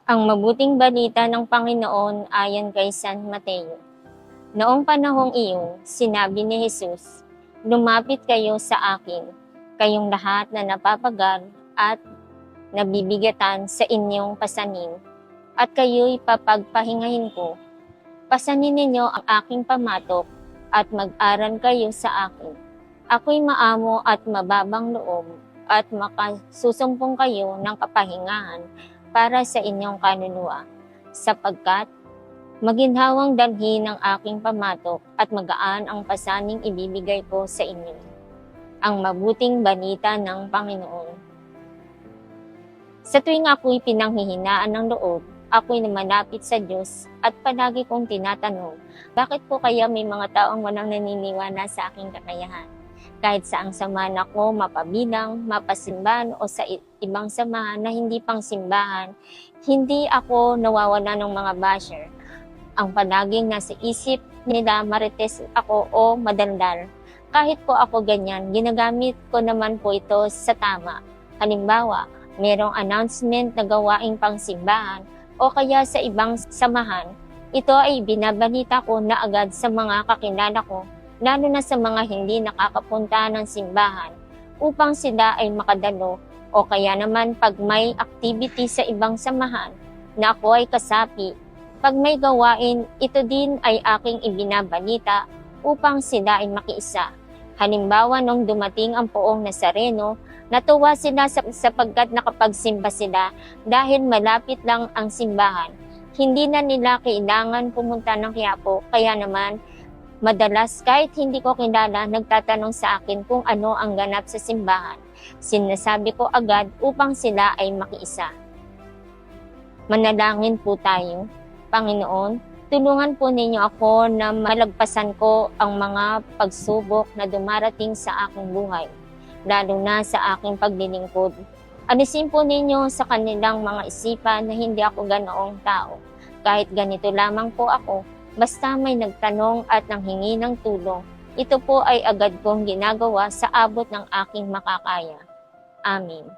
Ang mabuting balita ng Panginoon ayon kay San Mateo. Noong panahong iyon, sinabi ni Jesus, "Lumapit kayo sa akin, kayong lahat na napapagod at nabibigatan sa inyong pasanin, at kayo'y papagpahingahin ko. Pasanin ninyo ang aking pamatok at mag-aral kayo sa akin. Ako'y maamo at mababang loob at makasusumpong kayo ng kapahingahan para sa inyong kaluluwa, sapagkat maginhawang dalhin ng aking pamatok at magaan ang pasaning ibibigay ko sa inyo." Ang mabuting balita ng Panginoon. Sa tuwing ako'y pinanghihinaan ng loob, ako'y namalapit sa Diyos at palagi kong tinatanong, bakit po kaya may mga taong walang naniniwala sa aking kakayahan? Kahit saang samahan ako mapabilang, mapasimbahan o sa ibang samahan na hindi pang simbahan, hindi ako nawawala ng mga basher. Ang palaging nasa isip nila marites ako o madaldal. Kahit po ako ganyan, ginagamit ko naman po ito sa tama. Halimbawa, merong announcement na gawaing pangsimbahan o kaya sa ibang samahan, ito ay binabalita ko na agad sa mga kakilala ko, lalo na sa mga hindi nakakapunta ng simbahan, upang sila ay makadalo, o kaya naman pag may activity sa ibang samahan na ako ay kasapi, pag may gawain, ito din ay aking ibinabalita upang sila ay makiisa. Halimbawa, nung dumating ang Poong Nazareno, natuwa sila sapagkat nakapagsimba sila dahil malapit lang ang simbahan. Hindi na nila kailangan pumunta ng Quiapo, kaya naman madalas kahit hindi ko kilala, nagtatanong sa akin kung ano ang ganap sa simbahan. Sinasabi ko agad upang sila ay makiisa. Manalangin po tayo. Panginoon, tulungan po ninyo ako na malagpasan ko ang mga pagsubok na dumarating sa aking buhay, lalo na sa aking paglilingkod. Alisin po ninyo sa kanilang mga isipan na hindi ako ganoong tao. Kahit ganito lamang po ako, basta may nagtanong at nanghingi ng tulong, ito po ay agad kong ginagawa sa abot ng aking makakaya. Amen.